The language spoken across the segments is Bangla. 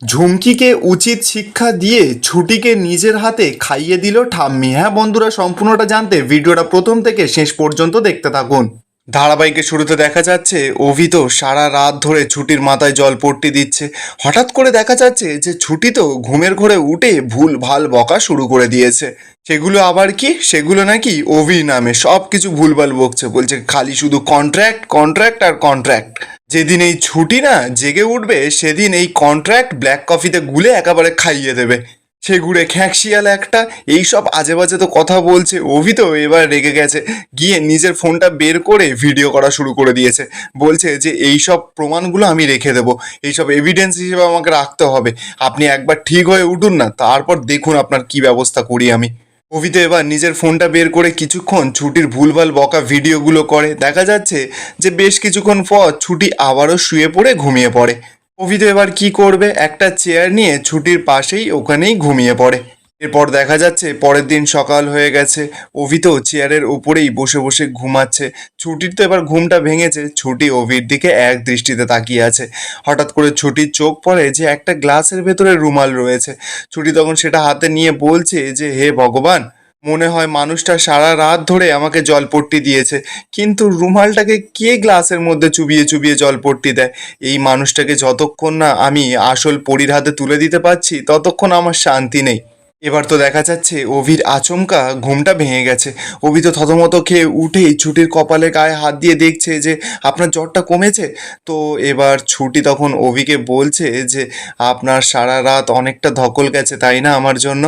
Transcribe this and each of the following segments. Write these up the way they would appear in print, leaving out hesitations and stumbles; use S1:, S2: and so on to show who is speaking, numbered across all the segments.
S1: ঝুমকিকে উচিত শিক্ষা দিয়ে ছুটিকে নিজের হাতে খাইয়ে দিল ঠাম্মি। হ্যাঁ বন্ধুরা, সম্পূর্ণটা জানতে ভিডিওটা প্রথম থেকে শেষ পর্যন্ত দেখতে থাকুন। ধারাবাহিকের শুরুতে দেখা যাচ্ছে অভি তো সারা রাত ধরে ছুটির মাথায় জলপট্টি দিচ্ছে। হঠাৎ করে দেখা যাচ্ছে যে ছুটি তো ঘুমের ঘোরে উঠে ভুল ভাল বকা শুরু করে দিয়েছে। সেগুলো আবার কি? সেগুলো নাকি অভি নামে সব কিছু ভুলভাল বকছে, বলছে খালি শুধু কন্ট্রাক্ট কন্ট্রাক্ট আর কন্ট্রাক্ট। যেদিন এই ছুটি না জেগে উঠবে সেদিন এই কন্ট্রাক্ট ব্ল্যাক কফিতে গুলে একেবারে খাইয়ে দেবে। সে ঘুরে খ্যাঁকশিয়াল একটা। এইসব আজে বাজে তো কথা বলছে। অভি তো এবার রেগে গেছে, গিয়ে নিজের ফোনটা বের করে ভিডিও করা শুরু করে দিয়েছে। বলছে যে এইসব প্রমাণগুলো আমি রেখে দেবো, এইসব এভিডেন্স হিসেবে আমাকে রাখতে হবে। আপনি একবার ঠিক হয়ে উঠুন না, তারপর দেখুন আপনার কি ব্যবস্থা করি আমি। অভি তো এবার নিজের ফোনটা বের করে কিছুক্ষণ ছুটির ভুলভাল বকা ভিডিওগুলো করে। দেখা যাচ্ছে যে বেশ কিছুক্ষণ পর ছুটি আবারও শুয়ে পড়ে ঘুমিয়ে পড়ে। অভি তো এবার কি করবে, একটা চেয়ার নিয়ে ছুটির পাশেই ওখানেই ঘুমিয়ে পড়ে। এরপর দেখা যাচ্ছে পরের দিন সকাল হয়ে গেছে। অভি তো চেয়ারের উপরেই বসে বসে ঘুমাচ্ছে। ছুটির তো এবার ঘুমটা ভেঙেছে। ছুটি অভির দিকে এক দৃষ্টিতে তাকিয়ে আছে। হঠাৎ করে ছুটির চোখ পড়ে যে একটা গ্লাসের ভেতরে রুমাল রয়েছে। ছুটি তখন সেটা হাতে নিয়ে বলছে যে হে ভগবান, মনে হয় মানুষটা সারা রাত ধরে আমাকে জলপট্টি দিয়েছে, কিন্তু রুমালটাকে কে গ্লাসের মধ্যে চুবিয়ে চুবিয়ে জলপট্টি দেয়? এই মানুষটাকে যতক্ষণ না আমি আসল পরীর হাতে তুলে দিতে পারছি ততক্ষণ আমার শান্তি নেই। এবার তো দেখা যাচ্ছে অভির আচমকা ঘুমটা ভেঙে গেছে। অভি তো থতমত খেয়ে উঠেই ছুটির কপালে গায়ে হাত দিয়ে দেখছে যে আপনার জ্বরটা কমেছে। তো এবার ছুটি তখন অভিকে বলছে যে আপনার সারা রাত অনেকটা ধকল গেছে তাই না আমার জন্য।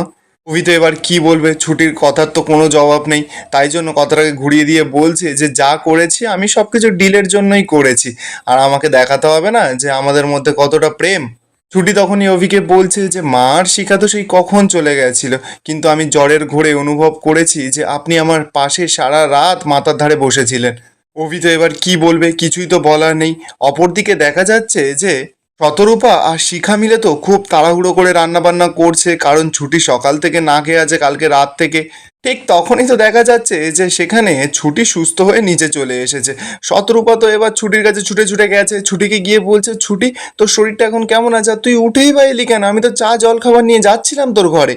S1: অভি তো এবার কি বলবে, ছুটির কথার তো কোনো জবাব নেই। তাই জন্য কথাটাকে ঘুরিয়ে দিয়ে বলছে যে যা করেছি আমি সব কিছু ডিলের জন্যই করেছি, আর আমাকে দেখাতে হবে না যে আমাদের মধ্যে কতটা প্রেম। ছুটি তখনই অভিকে বলছে যে মার শিখা তো সেই কখন চলে গেছিল, কিন্তু আমি জ্বরের ঘোরে অনুভব করেছি যে আপনি আমার পাশে সারা রাত মাথার ধারে বসেছিলেন। অভি তো এবার কি বলবে, কিছুই তো বলার নেই। অপরদিকে দেখা যাচ্ছে যে শতরূপা আর শিখা মিলে তো খুব তাড়াহুড়ো করে রান্না বান্না করছে, কারণ ছুটি সকাল থেকে না খেয়ে আছে কালকে রাত থেকে। ঠিক তখনই তো দেখা যাচ্ছে যে সেখানে ছুটি সুস্থ হয়ে নিচে চলে এসেছে। শতরূপা তো এবার ছুটির কাছে ছুটে ছুটে গেছে, ছুটিকে গিয়ে বলছে ছুটি তোর শরীরটা এখন কেমন আছে, আর তুই উঠেই বা এলি কেন? আমি তো চা জল খাবার নিয়ে যাচ্ছিলাম তোর ঘরে।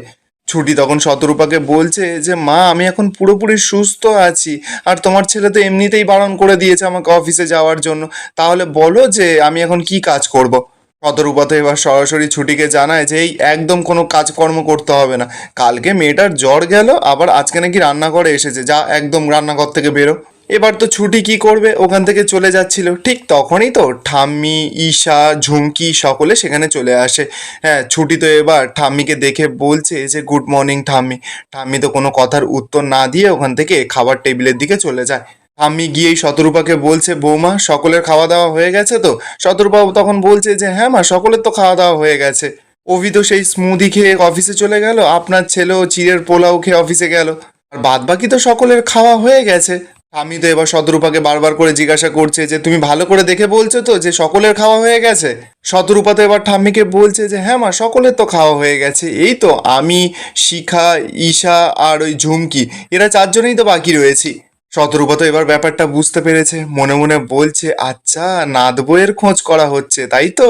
S1: ছুটি তখন শতরূপাকে বলছে যে মা আমি এখন পুরোপুরি সুস্থ আছি, আর তোমার ছেলে তো এমনিতেই বারণ করে দিয়েছে আমাকে অফিসে যাওয়ার জন্য। তাহলে বলো যে আমি এখন কি কাজ করব। শতরূপা তো এবার সরাসরি ছুটিকে জানায় যে এই একদম কোনো কাজকর্ম করতে হবে না। কালকে মেয়েটার জ্বর গেল, আবার আজকে নাকি রান্নাঘরে এসেছে, যা একদম রান্নাঘর থেকে বেরো। এবার তো ছুটি কি করবে, ওখান থেকে চলে যাচ্ছিল। ঠিক তখনই তো ঠাম্মি, ঈশা, ঝুমকি সকলে সেখানে চলে আসে। হ্যাঁ, ছুটি তো এবার ঠাম্মিকে দেখে বলছে যে গুড মর্নিং ঠাম্মি। ঠাম্মি তো কোনো কথার উত্তর না দিয়ে ওখান থেকে খাবার টেবিলের দিকে চলে যায়। ঠাম্মি গিয়েই শতরূপাকে বলছে বৌমা সকলের খাওয়া দাওয়া হয়ে গেছে তো? শতরূপা তখন বলছে যে হ্যাঁ মা, সকলের তো খাওয়া দাওয়া হয়ে গেছে। অভি তো সেই স্মুদি খেয়ে অফিসে চলে গেল, আপনার ছেলেও চিড়ের পোলাও খেয়ে অফিসে গেল, আর বাদ বাকি তো সকলের খাওয়া হয়ে গেছে। আমি তো এবার শতরূপাকে বারবার করে জিজ্ঞাসা করছে যে তুমি ভালো করে দেখে বলছো তো যে সকলের খাওয়া হয়ে গেছে? শতরূপা তো এবার ঠাম্মিকে বলছে যে হ্যাঁ মা, সকলের তো খাওয়া হয়ে গেছে, এই তো আমি, শিখা, ঈশা আর ওই ঝুমকি, এরা চারজনেই তো বাকি রয়েছি। শতরূপা তো এবার ব্যাপারটা বুঝতে পেরেছে, মনে মনে বলছে আচ্ছা নাত বইয়ের খোঁজ করা হচ্ছে তাই তো।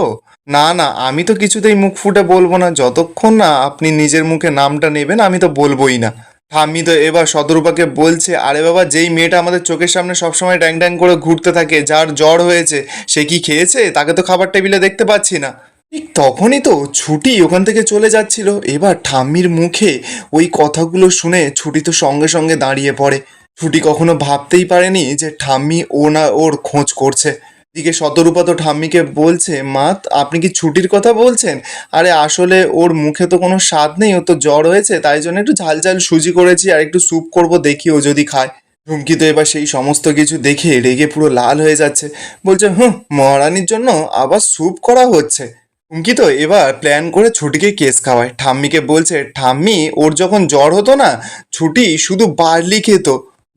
S1: না না, আমি তো কিছুতেই মুখ ফুটে বলবো না, যতক্ষণ না আপনি নিজের মুখে নামটা নেবেন আমি তো বলবোই না। ঠাম্মি তো এবার শতরূপাকে বলছে আরে বাবা, যেই মেয়েটা আমাদের চোখের সামনে সবসময় ড্যাং ড্যাং করে ঘুরতে থাকে, যার জ্বর হয়েছে, সে কি খেয়েছে? তাকে তো খাবার টেবিলে দেখতে পাচ্ছি না। ঠিক তখনই তো ছুটি ওখান থেকে চলে যাচ্ছিল। এবার ঠাম্মির মুখে ওই কথাগুলো শুনে ছুটি তো সঙ্গে সঙ্গে দাঁড়িয়ে পড়ে। ছুটি কখনো ভাবতেই পারেনি যে ঠাম্মি ও না ওর খোঁজ করছে। দিকে শতরূপা তো ঠাম্মিকে বলছে মা, আপনি কি ছুটির কথা বলছেন? আরে আসলে ওর মুখে তো কোনো স্বাদ নেই, ও তো জ্বর হয়েছে, তাই জন্য একটু ঝাল ঝাল সুজি করেছি আর একটু স্যুপ করব, দেখি ও যদি খায়। ঝুমকি তো এবার সেই সমস্ত কিছু দেখে রেগে পুরো লাল হয়ে যাচ্ছে। বলছে হুম, মহারানীর জন্য আবার স্যুপ করা হচ্ছে। ঝুমকি তো এবার প্ল্যান করে ছুটিকে কেস খাওয়ায়। ঠাম্মিকে বলছে ঠাম্মি, ওর যখন জ্বর হতো না, ছুটি শুধু বার্লি খেত।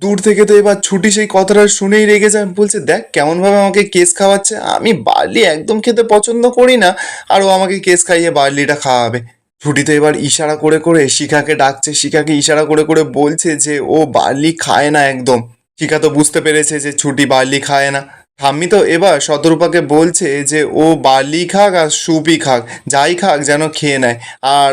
S1: দূর থেকে তো এবার ছুটি সেই কথাটা শুনেই রেগে যায়, বলছে দেখ কেমনভাবে আমাকে কেস খাওয়াচ্ছে, আমি বার্লি একদম খেতে পছন্দ করি না, আর ও আমাকে কেস খাইয়ে বার্লিটা খাওয়াবে। ছুটি তো এবার ইশারা করে করে শিখাকে ডাকছে, শিখাকে ইশারা করে করে বলছে যে ও বার্লি খায় না একদম। শিখা তো বুঝতে পেরেছে যে ছুটি বার্লি খায় না। ঠাম্মি তো এবার শতরূপাকে বলছে যে ও বার্লি খাক আর স্যুপই খাক, যাই খাক যেন খেয়ে নেয়, আর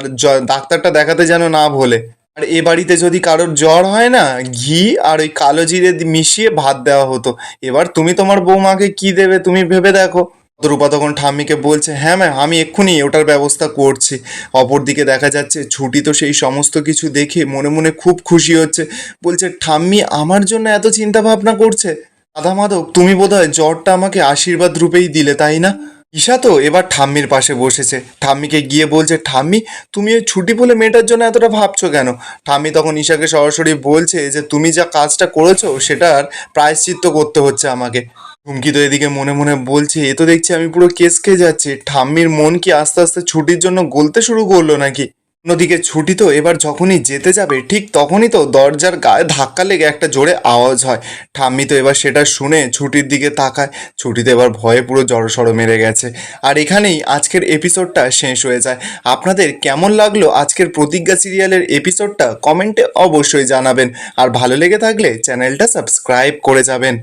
S1: ডাক্তারটা দেখাতে যেন না ভোলে। আর এ বাড়িতে যদি কারোর জ্বর হয় না, ঘি আর ওই কালো জিরে মিশিয়ে ভাত দেওয়া হতো। এবার তুমি তোমার বৌমাকে কি দেবে তুমি ভেবে দেখো। রূপা তখন ঠাম্মিকে বলছে, হ্যাঁ ম্যাম আমি এক্ষুনি ওটার ব্যবস্থা করছি। অপরদিকে দেখা যাচ্ছে ছুটি তো সেই সমস্ত কিছু দেখে মনে মনে খুব খুশি হচ্ছে, বলছে ঠাম্মি আমার জন্য এত চিন্তা ভাবনা করছে। রাধা মাধব তুমি বোধহয় জ্বরটা আমাকে আশীর্বাদ রূপেই দিলে, তাই না? ঈশা তো এবার ঠাম্মির পাশে বসেছে, ঠাম্মিকে গিয়ে বলছে, ঠাম্মি তুমি ওই ছুটি বলে মেয়েটার জন্য এতটা ভাবছো কেন? ঠাম্মি তখন ঈশাকে সরাসরি বলছে যে তুমি যা কাজটা করেছো সেটার প্রায়শ্চিত্ত করতে হচ্ছে আমাকে। হুমকি তো এদিকে মনে মনে বলছে, এ তো দেখছি আমি পুরো কেস খেয়ে যাচ্ছি, ঠাম্মির মন কি আস্তে আস্তে ছুটির জন্য গলতে শুরু করলো নাকি? অন্যদিকে ছুটি তো এবার যখনই যেতে যাবে ঠিক তখনই তো দরজার গায়ে ধাক্কা লেগে একটা জোরে আওয়াজ হয়। ঠাম্মি তো এবার সেটা শুনে ছুটির দিকে তাকায়। ছুটি তো এবার ভয়ে পুরো জড়সড় মেরে গেছে। আর এখানেই আজকের এপিসোডটা শেষ হয়ে যায়। আপনাদের কেমন লাগলো আজকের প্রতিজ্ঞা সিরিয়ালের এপিসোডটা কমেন্টে অবশ্যই জানাবেন, আর ভালো লেগে থাকলে চ্যানেলটা সাবস্ক্রাইব করে যাবেন।